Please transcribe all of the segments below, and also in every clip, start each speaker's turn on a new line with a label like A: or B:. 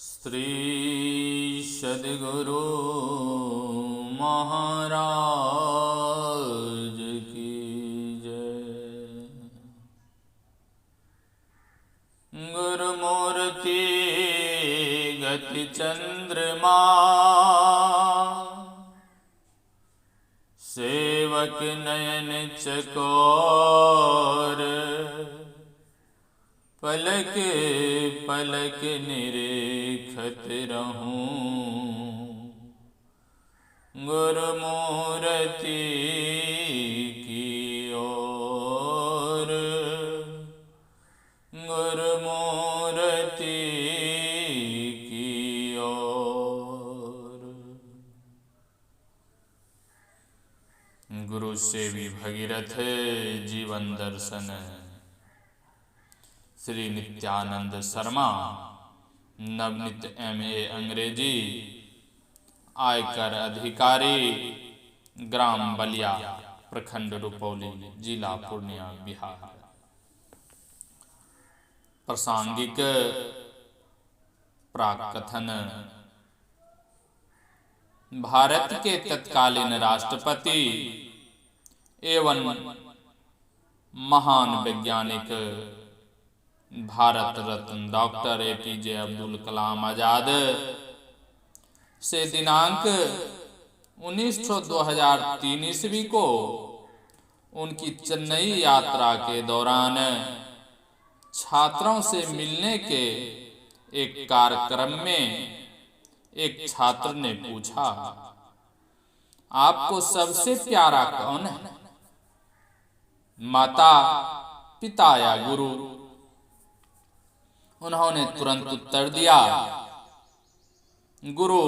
A: श्री सद्गुरु महाराज की जय। गुरुमूर्ति गति चंद्रमा, सेवक नयन चकोर, पलक पलक निरेखत रहूं। गुरुमूर्ति की ओर, गुरुमूर्ति की ओर। गुरु सेवी भगीरथ जीवन दर्शन श्री नित्यानंद शर्मा, नवनीत MA अंग्रेजी, आयकर अधिकारी, ग्राम बलिया, प्रखंड रुपौली, जिला पूर्णिया, बिहार। प्रासंगिक प्राकथन। भारत के तत्कालीन राष्ट्रपति एवं महान वैज्ञानिक भारत रत्न डॉक्टर APJ अब्दुल कलाम आजाद से दिनांक 19/6/2003 ईस्वी को उनकी चेन्नई यात्रा के दौरान छात्रों से मिलने के एक कार्यक्रम में एक छात्र ने पूछा, आपको सबसे प्यारा कौन है, माता, पिता या गुरु? उन्होंने तुरंत उत्तर दिया, गुरु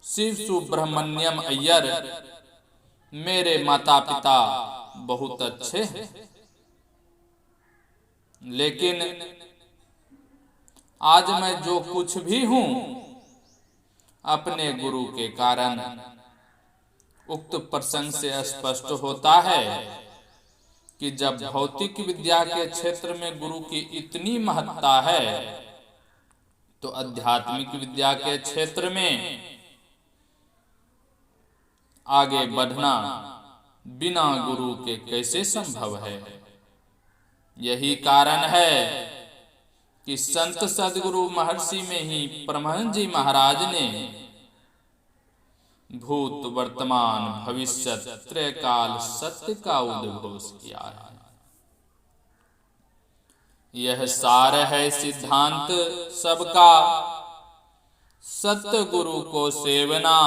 A: शिव सुब्रमण्यम अय्यर, मेरे माता पिता बहुत अच्छे हैं, लेकिन आज मैं जो कुछ भी हूं अपने गुरु के कारण। उक्त प्रसंग से स्पष्ट होता है कि जब भौतिक विद्या के क्षेत्र में गुरु की इतनी महत्ता है, तो आध्यात्मिक विद्या के क्षेत्र में आगे बढ़ना बिना गुरु के कैसे संभव है। यही कारण है कि संत सद्गुरु महर्षि में ही परमहंस जी महाराज ने भूत वर्तमान भविष्य त्रैकाल सत्य का उद्घोष किया है। यह सार है सिद्धांत सबका, सत्य गुरु को सेवना,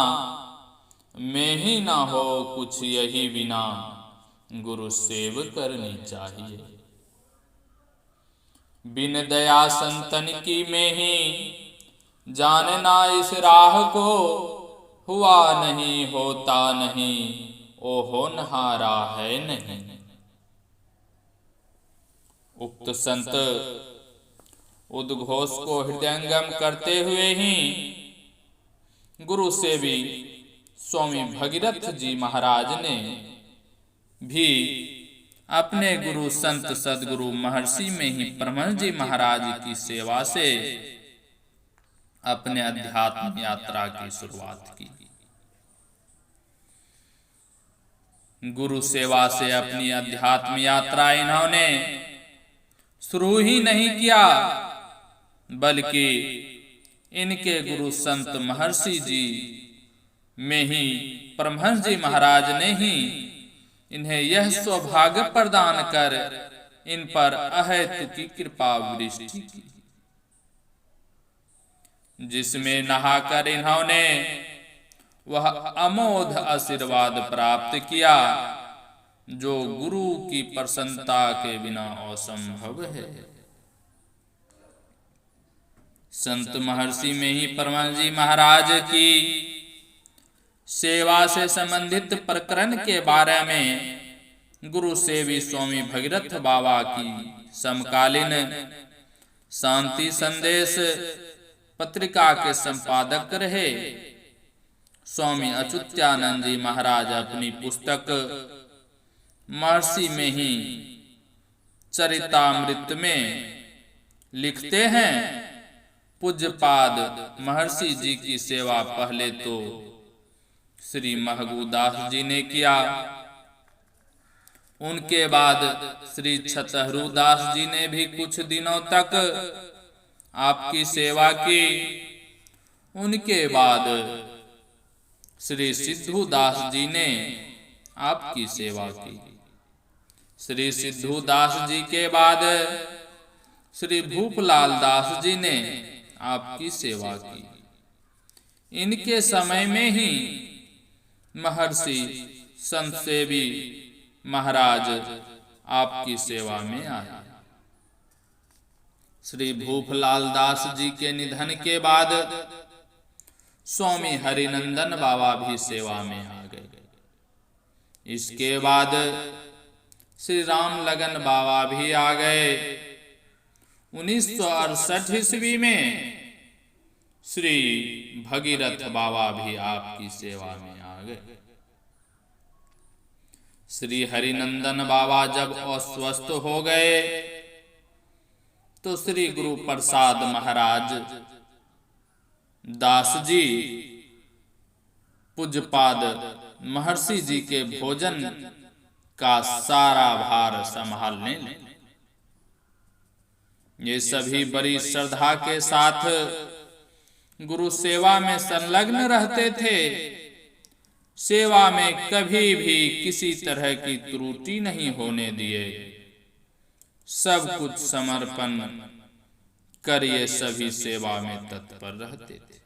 A: में ही ना हो कुछ यही बिना, गुरु सेव करनी चाहिए। बिन दया संतन की में ही जानना इस राह को, हुआ नहीं होता नहीं, ओ होनहारा है नहीं। उक्त संत उद्घोष को हृदयंगम करते हुए ही गुरु सेवी स्वामी भगीरथ जी महाराज ने भी अपने गुरु संत सद्गुरु महर्षि में ही परमहंस जी महाराज की सेवा से अपने अध्यात्म यात्रा की शुरुआत की। गुरु सेवा से अपनी अध्यात्म यात्रा इन्होंने शुरू ही नहीं किया, बल्कि इनके गुरु संत महर्षि जी में ही परमहंस जी महाराज ने ही इन्हें यह सौभाग्य प्रदान कर इन पर अहेतु की कृपा वृष्टि की, जिसमें नहाकर इन्होंने वह अमोघ आशीर्वाद प्राप्त किया जो गुरु की प्रसन्नता के बिना असंभव है। संत महर्षि में ही परमहंस जी महाराज की सेवा से संबंधित प्रकरण के बारे में गुरु सेवी स्वामी भगीरथ बाबा की समकालीन शांति संदेश पत्रिका के संपादक रहे स्वामी अच्युतानंद जी महाराज अपनी पुस्तक महर्षि में ही चरितामृत में लिखते हैं पूज्यपाद महर्षि जी की सेवा पहले तो श्री महगूदास जी ने किया, उनके बाद श्री छतहरूदास जी ने भी कुछ दिनों तक आपकी सेवा की। उनके बाद श्री सिद्धूदास जी ने आपकी सेवा की। श्री सिद्धूदास जी के बाद श्री भूपलाल दास जी ने आपकी सेवा की। इनके समय में ही महर्षि संत सेवी महाराज आपकी सेवा में आए। श्री भूपलाल दास जी के निधन के बाद स्वामी हरिनंदन बाबा भी सेवा में आ गए। इसके बाद श्री राम लगन बाबा भी आ गए। 1968 ईस्वी में श्री भगीरथ बाबा भी आपकी सेवा में आ गए। श्री हरिनंदन बाबा जब अस्वस्थ हो गए तो श्री गुरु प्रसाद महाराज दास जी पूज्यपाद महर्षि जी के भोजन का सारा भार संभालने लगे। ये सभी बड़ी श्रद्धा के साथ गुरु सेवा में संलग्न रहते थे। सेवा में कभी भी किसी तरह की त्रुटि नहीं होने दिए। सब कुछ समर्पण कर ये सभी सेवा में तत्पर रहते थे।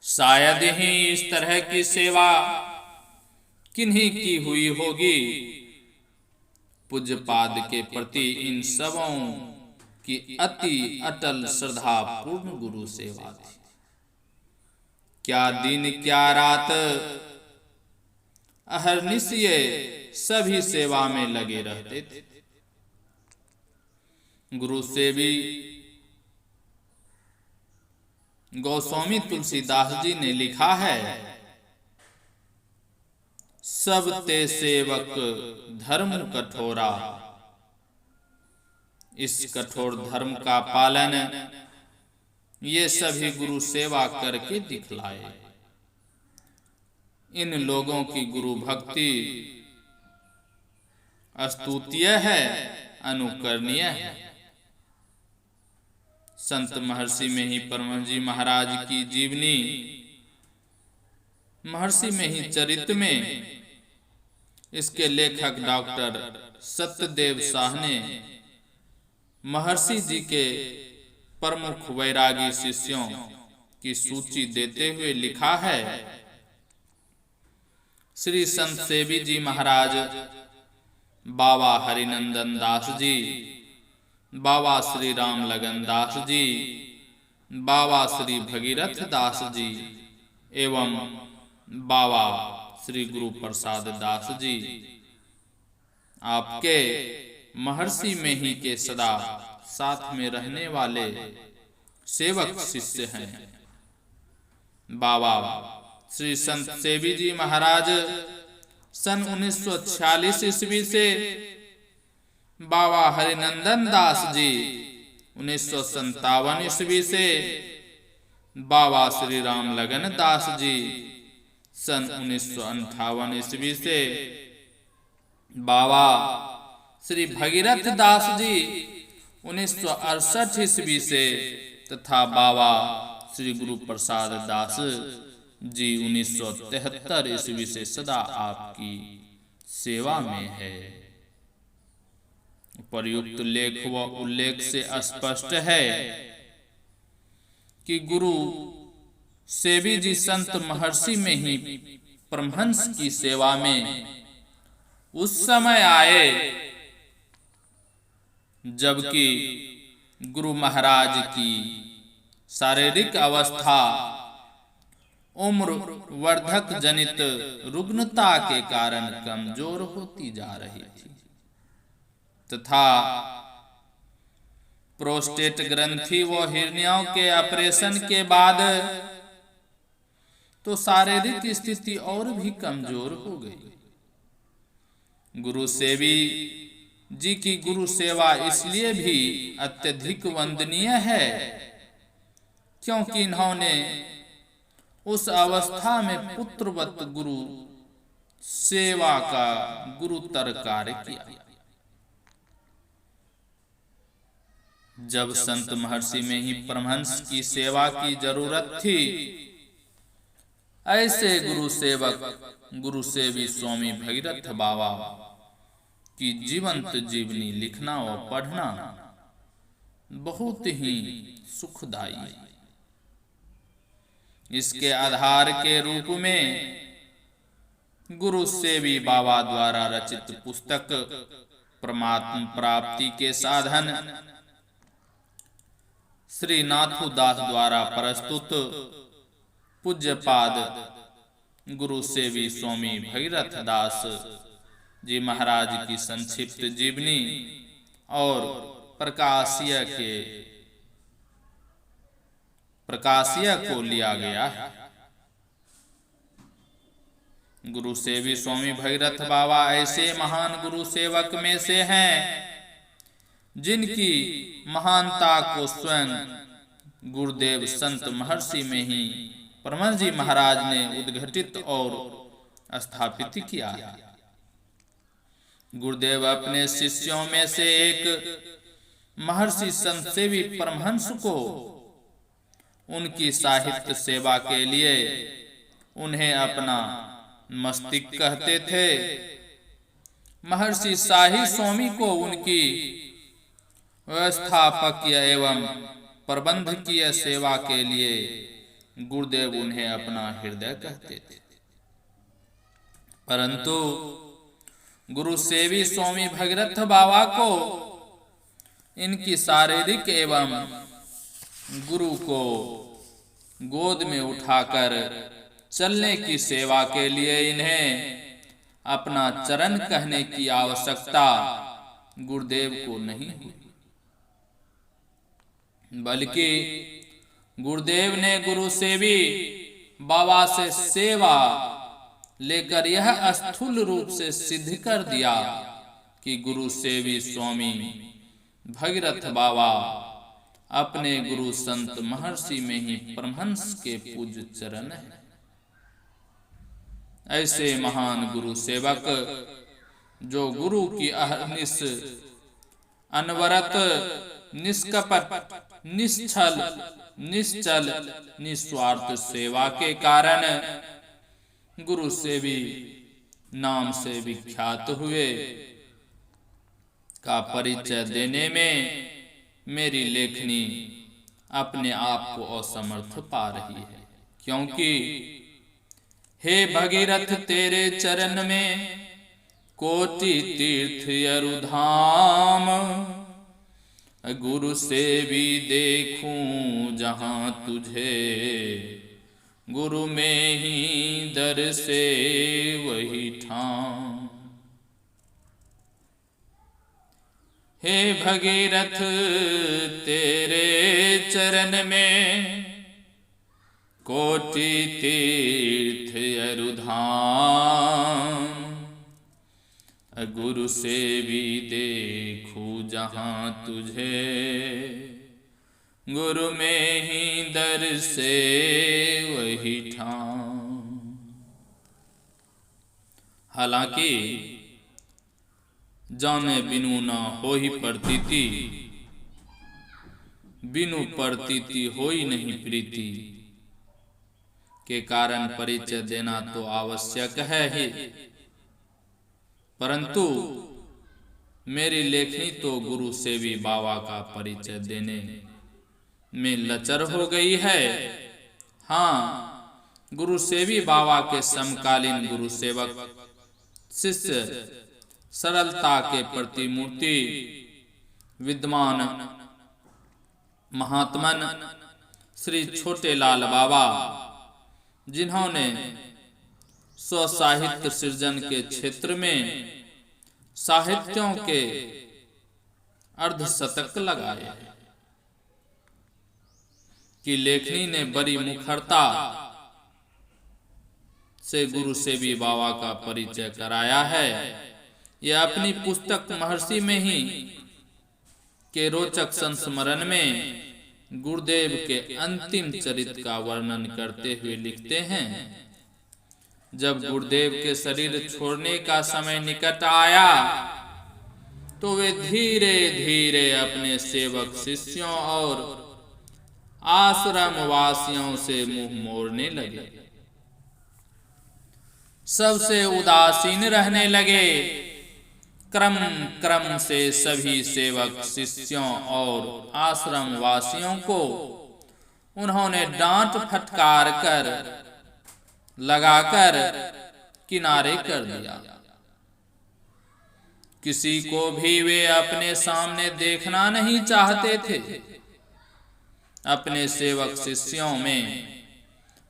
A: शायद ही इस तरह की सेवा किन्हीं की हुई होगी। पूज्यपाद के प्रति इन सबों की अति अटल श्रद्धा पूर्ण गुरु सेवा थी। क्या दिन क्या रात अहर्निश ये सभी सेवा में लगे रहते थे। गुरु सेवी गोस्वामी तुलसीदास जी ने लिखा है, सब ते सेवक धर्म कठोरा, इस कठोर धर्म का पालन ये सभी गुरु सेवा करके दिखलाए। इन लोगों की गुरु भक्ति स्तुत्य है, अनुकरणीय है। संत महर्षि में ही परमहंस जी महाराज की जीवनी, महर्षि में ही चरित में इसके लेखक डॉक्टर सत्यदेव शाह ने महर्षि जी के प्रमुख वैरागी शिष्यों की सूची देते हुए लिखा है, श्री संत सेवी जी महाराज, बाबा हरिनंदन दास जी, बाबा श्री राम लगन दास जी, बाबा श्री भगीरथ दास जी एवं बाबा श्री गुरु प्रसाद दास जी आपके महर्षि में ही के सदा साथ में रहने वाले सेवक शिष्य हैं। बाबा श्री संत सेवी जी महाराज सन 1946 ईस्वी से बाबा हरिनंदन दास जी 1957 ईस्वी से, बाबा श्री राम लगन दास जी सन 1958 ईस्वी से, बाबा श्री भगीरथ दास जी 1968 ईस्वी से तथा बाबा श्री गुरु प्रसाद दास जी 1973 ईस्वी से सदा आपकी सेवा में है। उपर्युक्त लेख व उल्लेख से स्पष्ट है कि गुरु सेवी जी संत महर्षि में ही परमहंस की सेवा में उस समय आए जबकि गुरु महाराज की शारीरिक अवस्था उम्र वर्धक जनित रुग्णता के कारण कमजोर होती जा रही थी तथा प्रोस्टेट ग्रंथि व हिरनियों के ऑपरेशन के बाद तो शारीरिक स्थिति और भी कमजोर हो गई। गुरु सेवी जी की गुरु सेवा इसलिए भी अत्यधिक वंदनीय है क्योंकि इन्होंने उस अवस्था में पुत्रवत गुरु सेवा का गुरुतर कार्य किया। जब संत महर्षि में ही परमहंस की सेवा की जरूरत थी, ऐसे गुरु सेवक गुरु सेवी स्वामी भगीरथ बाबा की जीवंत जीवनी लिखना और पढ़ना बहुत ही सुखदायी है। इसके आधार के रूप में गुरु सेवी बाबा द्वारा रचित पुस्तक परमात्म प्राप्ति के साधन श्री नाथू दास द्वारा प्रस्तुत पूज्यपाद गुरु सेवी स्वामी भगीरथ दास जी महाराज की संक्षिप्त जीवनी और प्रकाशिया को लिया गया है। गुरु सेवी स्वामी भगीरथ बाबा ऐसे महान गुरु सेवक में से हैं जिनकी महानता को स्वयं गुरुदेव संत महर्षि में ही परमहंस जी महाराज ने उद्घटित और स्थापित किया है। गुरुदेव अपने शिष्यों में से एक महर्षि संत सेवी परमहंस को उनकी साहित्य सेवा के लिए उन्हें अपना मस्तिष्क कहते थे। महर्षि शाही स्वामी को उनकी व्यवस्थापकीय एवं प्रबंधकीय सेवा के लिए गुरुदेव उन्हें अपना हृदय कहते थे। परंतु गुरु सेवी स्वामी भगीरथ बाबा को इनकी शारीरिक एवं गुरु को गोद में उठाकर चलने की सेवा के लिए इन्हें अपना चरण कहने की आवश्यकता गुरुदेव को नहीं हुई, बल्कि गुरुदेव ने गुरु सेवी बाबा से सेवा लेकर यह स्थूल रूप से सिद्ध कर दिया कि गुरु सेवी स्वामी भगीरथ बाबा अपने गुरु संत महर्षि में ही परमहंस के पूज्य चरण है। ऐसे महान गुरु सेवक जो गुरु की अहर्निश अनवरत निष्कपट निश्चल निस्वार्थ सेवा के कारण गुरु सेवी नाम से विख्यात हुए का परिचय देने में मेरी लेखनी अपने आप को असमर्थ पा रही है, क्योंकि हे भगीरथ तेरे चरण में कोटि तीर्थ अरुधाम, गुरु सेवी देखूं जहां तुझे, गुरु में ही दर से वही ठाम। हे भगीरथ तेरे चरण में कोटि तीर्थ अरुधाम, गुरु सेवी देखूं जहां तुझे, गुरु में ही दर से वही ठाम। हालांकि जाने बिनु न हो ही प्रतीति, बिनु प्रतीति हो ही नहीं प्रीति के कारण परिचय देना तो आवश्यक है ही, परंतु मेरी लेखनी तो गुरु सेवी बाबा का परिचय देने में लचर हो गई है। हाँ, गुरु सेवी बाबा के समकालीन गुरु सेवक शिष्य सरलता के प्रतिमूर्ति विद्वान महात्मन श्री छोटे लाल बाबा, जिन्होंने स्वसाहित्य सृजन के क्षेत्र में साहित्यों के अर्धशतक लगाए, कि लेखनी ने बड़ी मुखरता से गुरु सेवी बाबा का परिचय कराया है। यह अपनी पुस्तक महर्षि में ही के रोचक संस्मरण में गुरुदेव के अंतिम चरित्र का वर्णन करते हुए लिखते हैं, जब गुरुदेव के शरीर छोड़ने का समय निकट आया तो वे धीरे धीरे अपने सेवक शिष्यों और आश्रम वासियों से मुंह मोड़ने लगे, सबसे उदासीन रहने लगे। क्रम क्रम से सभी सेवक शिष्यों और आश्रम वासियों को उन्होंने डांट फटकार कर लगाकर किनारे कर दिया। किसी को भी वे अपने सामने देखना नहीं चाहते थे। अपने सेवक शिष्यों में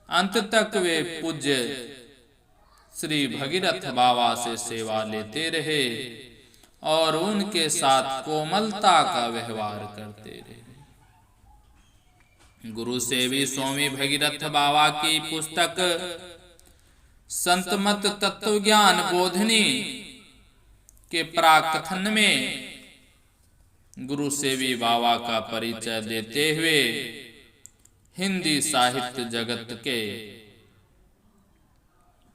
A: अंत तक वे पूज्य श्री भगीरथ बाबा से सेवा लेते रहे और उनके साथ कोमलता का व्यवहार करते रहे। गुरु सेवी स्वामी भगीरथ बाबा की पुस्तक संतमत तत्वज्ञान बोधनी के प्राकथन में गुरु सेवी बाबा का परिचय देते हुए हिंदी साहित्य जगत के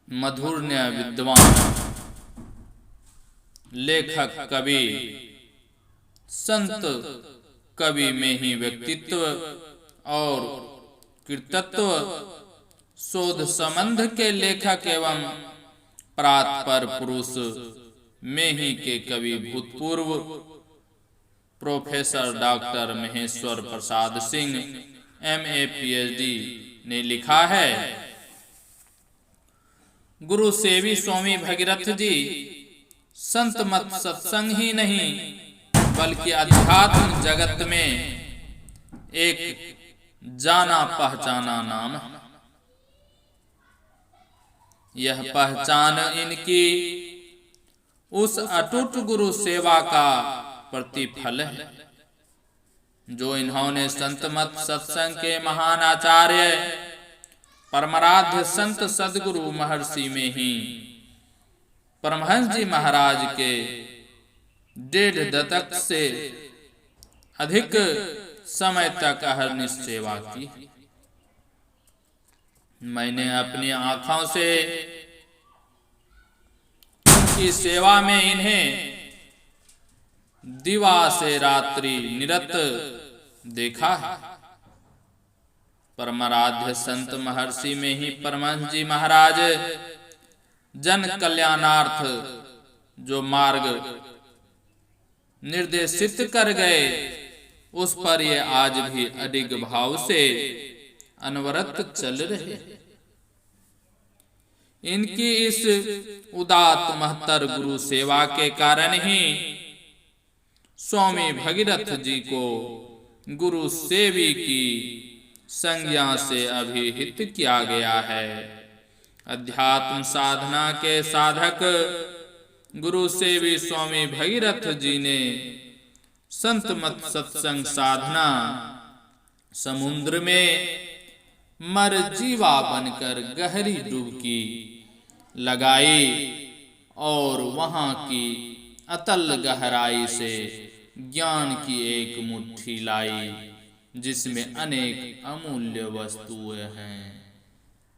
A: मधुर्य विद्वान लेखक कवि संत कवि में ही व्यक्तित्व और कृतित्व शोध संबंध के लेखक एवं प्रातपर पुरुष में ही के कवि भूतपूर्व professor doctor Maheshwar Prasad Singh MA PhD ने लिखा है, गुरु सेवी स्वामी भगीरथ जी संत मत सत्संग ही नहीं बल्कि अध्यात्म जगत में एक जाना पहचाना नाम है। यह पहचान इनकी उस अटूट गुरु सेवा का प्रतिफल है जो इन्होंने संत मत सत्संग के महान आचार्य परमाराध्य संत सदगुरु महर्षि में ही परमहंस जी महाराज के 1.5 दशक से अधिक समय तक अहर्निश सेवा की। मैंने अपनी आंखों से उनकी सेवा में इन्हें दिवा से रात्रि निरत देखा है। परमाराध्य संत महर्षि में ही परमहंस जी महाराज जन कल्याणार्थ जो मार्ग निर्देशित कर गए उस पर ये आज भी अडिग भाव से अनवरत चल रहे। इनकी इस उदात्त महत्तर गुरु सेवा के कारण ही स्वामी भगीरथ जी को गुरु सेवी की संज्ञा से अभिहित किया गया है। अध्यात्म साधना के साधक गुरु सेवी स्वामी भगीरथ जी ने संत मत सत्संग साधना समुद्र में मरजीवा बनकर गहरी डुबकी लगाई और वहां की अतल गहराई से ज्ञान की एक मुट्ठी लाई जिसमें अनेक अमूल्य वस्तुएं हैं।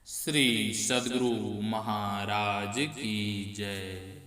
A: श्री सद्गुरु महाराज की जय।